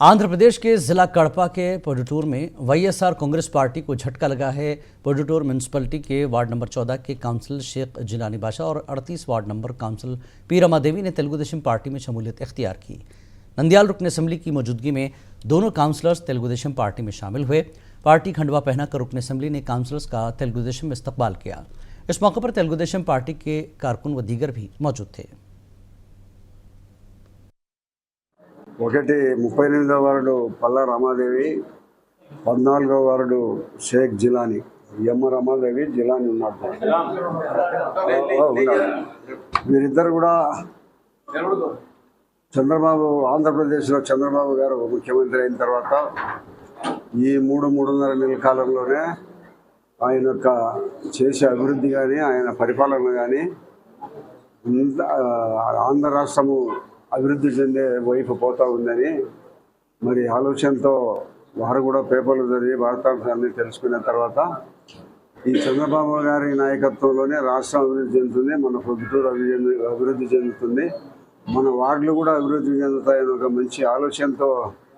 आंध्र प्रदेश के जिला कड़पा के पोडुटूर में वाईएसआर कांग्रेस पार्टी को झटका लगा है। पोडुटूर म्यूनसिपलिटी के वार्ड नंबर 14 के काउंसिलर शेख जिलानी बादशाह और 38 वार्ड नंबर काउंसिल पीरमा देवी ने तेलुगु देशम पार्टी में शमूलियत इख्तियार की। नंदियाल रुकन असम्बली की मौजूदगी में दोनों काउंसलर्स तेलुगु देशम पार्टी में शामिल हुए। पार्टी खंडवा पहनाकर रुकन असम्बली ने काउंसलर्स का तेलुगु देशम में इस्तकबाल किया। इस मौके पर तेलुगु देशम पार्टी के कारकुन व दीगर भी मौजूद थे। ఒకటి 38వ వార్డు పల్లా రమాదేవి, 14వ వార్డు షేక్ జిలానీ, ఎమ్మ రమాదేవి జిలానీ ఉన్నారు. వీరిద్దరు కూడా చంద్రబాబు ఆంధ్రప్రదేశ్లో చంద్రబాబు గారు ముఖ్యమంత్రి అయిన తర్వాత ఈ 3.5 నెలల కాలంలోనే ఆయన యొక్క చేసే అభివృద్ధి కానీ ఆయన పరిపాలన కానీ ఆంధ్ర రాష్ట్రము అభివృద్ధి చెందే వైపు పోతూ ఉందని మరి ఆలోచనతో వారు కూడా పేపర్లు చదివి వార్తాంశాన్ని తెలుసుకున్న తర్వాత ఈ చంద్రబాబు గారి నాయకత్వంలోనే రాష్ట్రం అభివృద్ధి చెందుతుంది, మన పొద్దుటూరు అభివృద్ధి చెందుతుంది, మన వార్డులు కూడా అభివృద్ధి చెందుతాయని ఒక మంచి ఆలోచనతో